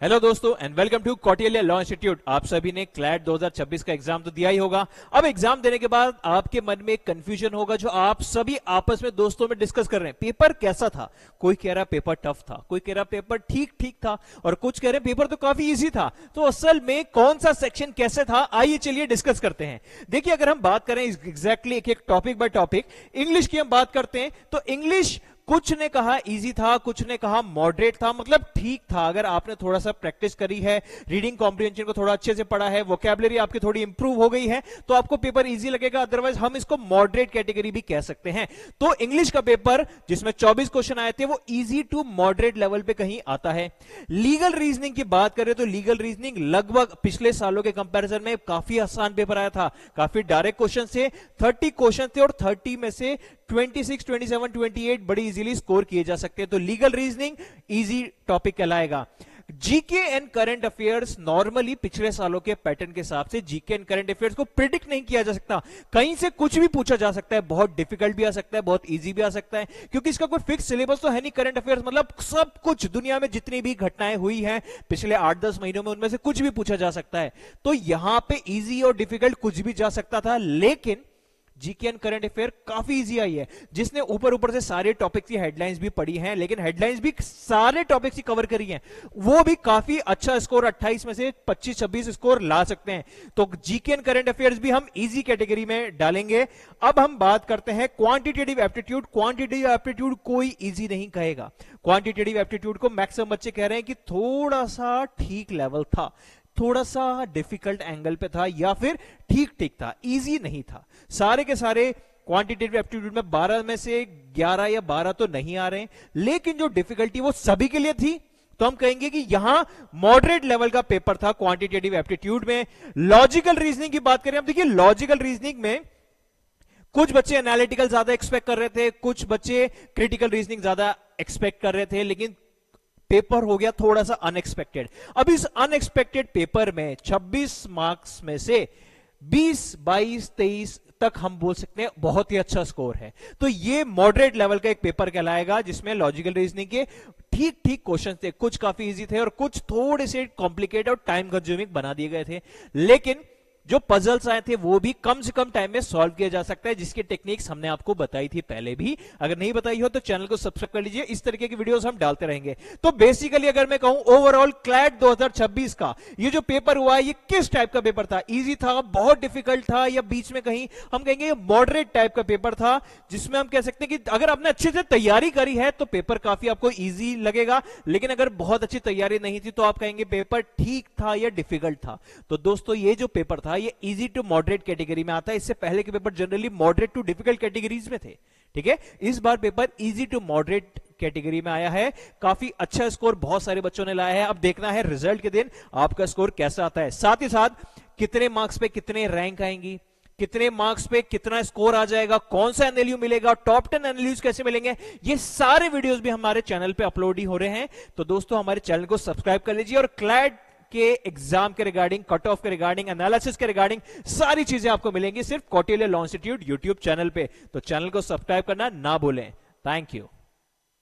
Hello दोस्तों and welcome to Kautilya law institute. आप सभी ने क्लैट 2026 का एग्जाम तो दिया ही होगा। अब एग्जाम देने के बाद आपके मन में एक कंफ्यूजन होगा जो आप सभी आपस में दोस्तों में डिस्कस कर रहे हैं। पेपर कैसा था? कोई कह रहा पेपर टफ था, कोई कह रहा पेपर ठीक ठीक था, और कुछ कह रहे पेपर तो काफी इजी था। तो असल में कौन सा सेक्शन कैसे था, आइए चलिए डिस्कस करते हैं। देखिए, अगर हम बात करें एग्जैक्टली एक टॉपिक बाय टॉपिक, इंग्लिश की हम बात करते हैं तो इंग्लिश कुछ ने कहा इजी था, कुछ ने कहा मॉडरेट था, मतलब ठीक था। अगर आपने थोड़ा सा प्रैक्टिस करी है, रीडिंग कॉम्प्रिहेंशन को थोड़ा अच्छे से पढ़ा है, वोकैबुलरी आपकी थोड़ी इंप्रूव हो गई है, तो आपको पेपर इजी लगेगा। अदरवाइज हम इसको मॉडरेट कैटेगरी भी कह सकते हैं। तो इंग्लिश का पेपर जिसमें 24 क्वेश्चन आए थे वो इजी टू मॉडरेट लेवल पे कहीं आता है। लीगल रीजनिंग की बात करें तो लीगल रीजनिंग लगभग पिछले सालों के कंपैरिजन में काफी आसान पेपर आया था। काफी डायरेक्ट क्वेश्चन थे, 30 क्वेश्चन थे और 30 में से 26, 27, 28 बड़ी इजीली स्कोर किए जा सकते हैं। तो लीगल रीजनिंग इजी टॉपिक कहलाएगा। GK and current affairs normally पिछले सालों के पैटर्न के हिसाब से जीके एंड करंट अफेयर्स को प्रिडिक्ट नहीं किया जा सकता। कहीं से कुछ भी पूछा जा सकता है, बहुत डिफिकल्ट भी आ सकता है, बहुत इजी भी आ सकता है, क्योंकि इसका कोई फिक्स सिलेबस तो है नहीं। करंट अफेयर्स मतलब सब कुछ, दुनिया में जितनी भी घटनाएं हुई हैं पिछले 8-10 महीनों में, उनमें से कुछ भी पूछा जा सकता है। तो यहां पे इजी और डिफिकल्ट कुछ भी जा सकता था। लेकिन जीके एंड करंट अफेयर काफी इजी आई है। जिसने ऊपर ऊपर से सारे टॉपिक्स की हेडलाइंस भी पढ़ी हैं, लेकिन हेडलाइंस भी सारे टॉपिक्स की कवर करी हैं, वो भी काफी अच्छा स्कोर 28 में से 25-26 स्कोर ला सकते हैं। तो जीके एंड करंट अफेयर्स भी हम इजी कैटेगरी में डालेंगे। अब हम बात करते हैं क्वांटिटेटिव एप्टीट्यूड। क्वांटिटेटिव एप्टीट्यूड कोई इजी नहीं कहेगा। क्वांटिटेटिव एप्टीट्यूड को मैक्सिमम बच्चे कह रहे हैं कि थोड़ा सा ठीक लेवल था, थोड़ा सा डिफिकल्ट एंगल पे था, या फिर ठीक ठीक था, इजी नहीं था। सारे के सारे क्वांटिटेटिव एप्टीट्यूड में 12 में से 11 या 12 तो नहीं आ रहे, लेकिन जो डिफिकल्टी वो सभी के लिए थी। तो हम कहेंगे कि यहां मॉडरेट लेवल का पेपर था क्वांटिटेटिव एप्टीट्यूड में। लॉजिकल रीजनिंग की बात करें, अब देखिए लॉजिकल रीजनिंग में कुछ बच्चे एनालिटिकल ज्यादा एक्सपेक्ट कर रहे थे, कुछ बच्चे क्रिटिकल रीजनिंग ज्यादा एक्सपेक्ट कर रहे थे, लेकिन पेपर हो गया थोड़ा सा अनएक्सपेक्टेड। अब इस अनएक्सपेक्टेड पेपर में 26 मार्क्स में से 20, 22, 23 तक हम बोल सकते हैं बहुत ही अच्छा स्कोर है। तो ये मॉडरेट लेवल का एक पेपर कहलाएगा, जिसमें लॉजिकल रीजनिंग के ठीक ठीक क्वेश्चन थे। कुछ काफी इजी थे और कुछ थोड़े से कॉम्प्लिकेटेड और टाइम कंज्यूमिंग बना दिए गए थे, लेकिन जो पजल्स आए थे वो भी कम से कम टाइम में सॉल्व किया जा सकता है, जिसकी टेक्निक्स हमने आपको बताई थी पहले भी। अगर नहीं बताई हो तो चैनल को सब्सक्राइब कर लीजिए, इस तरीके की वीडियोस हम डालते रहेंगे। तो बेसिकली अगर मैं कहूं ओवरऑल क्लैट 2026 का ये जो पेपर हुआ है, ये किस टाइप का पेपर था? इजी था, बहुत डिफिकल्ट था, या बीच में कहीं हम कहेंगे मॉडरेट टाइप का पेपर था, जिसमें हम कह सकते हैं कि अगर आपने अच्छे से तैयारी करी है तो पेपर काफी आपको ईजी लगेगा, लेकिन अगर बहुत अच्छी तैयारी नहीं थी तो आप कहेंगे पेपर ठीक था या डिफिकल्ट था। तो दोस्तों ये जो पेपर था ये इजी टू मॉडरेट कैटेगरी में आता है। इससे पहले के paper generally moderate to difficult categories में थे, ठीक है। इस बार paper easy to moderate category में आया है। काफी अच्छा स्कोर बहुत सारे बच्चों ने लाया है। अब देखना है रिजल्ट के दिन आपका स्कोर कैसा आता है, साथ ही साथ कितने मार्क्स पे कितने रैंक आएंगी, कितने मार्क्स पे कितना स्कोर आ जाएगा, कौन सा एनएलयू मिलेगा, टॉप 10 एनएलयूज कैसे मिलेंगे, ये सारे वीडियोस भी हमारे चैनल पे अपलोड ही हो रहे हैं। तो दोस्तों हमारे चैनल को सब्सक्राइब कर लीजिए और क्लैट के एग्जाम के रिगार्डिंग, कट ऑफ के रिगार्डिंग, एनालिसिस के रिगार्डिंग सारी चीजें आपको मिलेंगी सिर्फ Kautilya law institute YouTube channel पे। तो चैनल को सब्सक्राइब करना ना भूलें। Thank you.